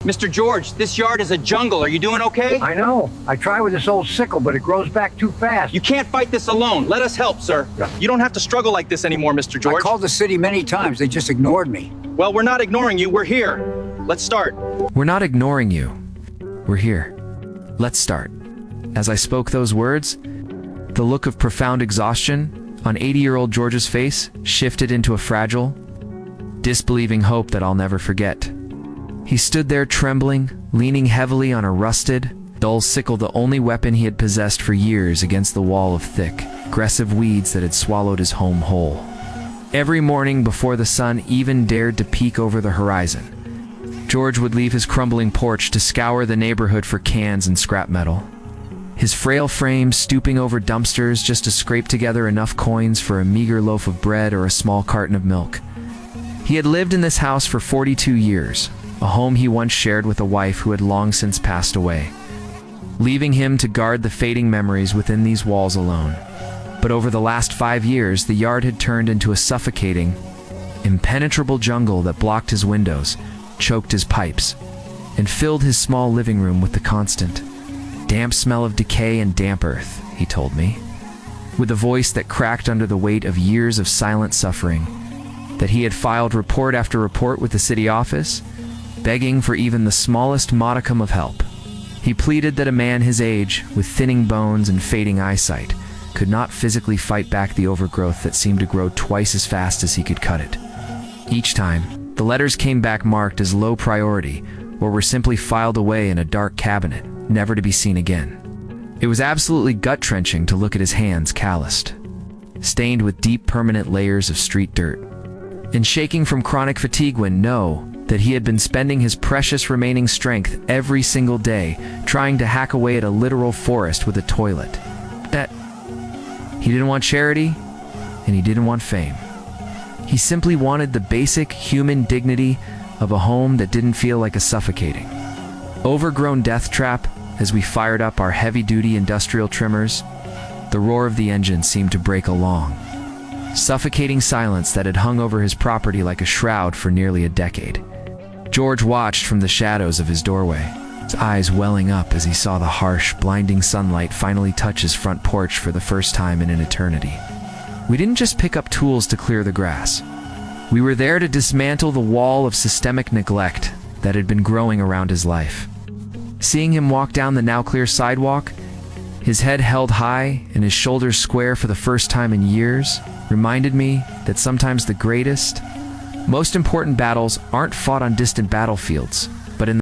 Mr. George, this yard is a jungle. Are you doing okay? I know. I try with this old sickle, but it grows back too fast. You can't fight this alone. Let us help, sir. You don't have to struggle like this anymore, Mr. George. I called the city many times. They just ignored me. Well, we're not ignoring you. We're here. Let's start. We're not ignoring you. We're here. Let's start. As I spoke those words, the look of profound exhaustion on 80-year-old George's face shifted into a fragile, disbelieving hope that I'll never forget. He stood there trembling, leaning heavily on a rusted, dull sickle, the only weapon he had possessed for years, against the wall of thick, aggressive weeds that had swallowed his home whole. Every morning before the sun even dared to peek over the horizon, George would leave his crumbling porch to scour the neighborhood for cans and scrap metal. His frail frame stooping over dumpsters just to scrape together enough coins for a meager loaf of bread or a small carton of milk. He had lived in this house for 42 years, a home he once shared with a wife who had long since passed away, leaving him to guard the fading memories within these walls alone. But over the last 5 years, the yard had turned into a suffocating, impenetrable jungle that blocked his windows, choked his pipes, and filled his small living room with the constant, damp smell of decay and damp earth, he told me, with a voice that cracked under the weight of years of silent suffering, that he had filed report after report with the city office, begging for even the smallest modicum of help. He pleaded that a man his age, with thinning bones and fading eyesight, could not physically fight back the overgrowth that seemed to grow twice as fast as he could cut it. Each time, the letters came back marked as low priority, or were simply filed away in a dark cabinet, never to be seen again. It was absolutely gut-wrenching to look at his hands calloused, stained with deep permanent layers of street dirt, and shaking from chronic fatigue when know that he had been spending his precious remaining strength every single day trying to hack away at a literal forest with a toilet. That he didn't want charity, and he didn't want fame. He simply wanted the basic human dignity of a home that didn't feel like a suffocating, overgrown death trap. As we fired up our heavy-duty industrial trimmers, the roar of the engine seemed to break a long, suffocating silence that had hung over his property like a shroud for nearly a decade. George watched from the shadows of his doorway, his eyes welling up as he saw the harsh, blinding sunlight finally touch his front porch for the first time in an eternity. We didn't just pick up tools to clear the grass. We were there to dismantle the wall of systemic neglect that had been growing around his life. Seeing him walk down the now clear sidewalk, his head held high and his shoulders square for the first time in years, reminded me that sometimes the greatest, most important battles aren't fought on distant battlefields, but in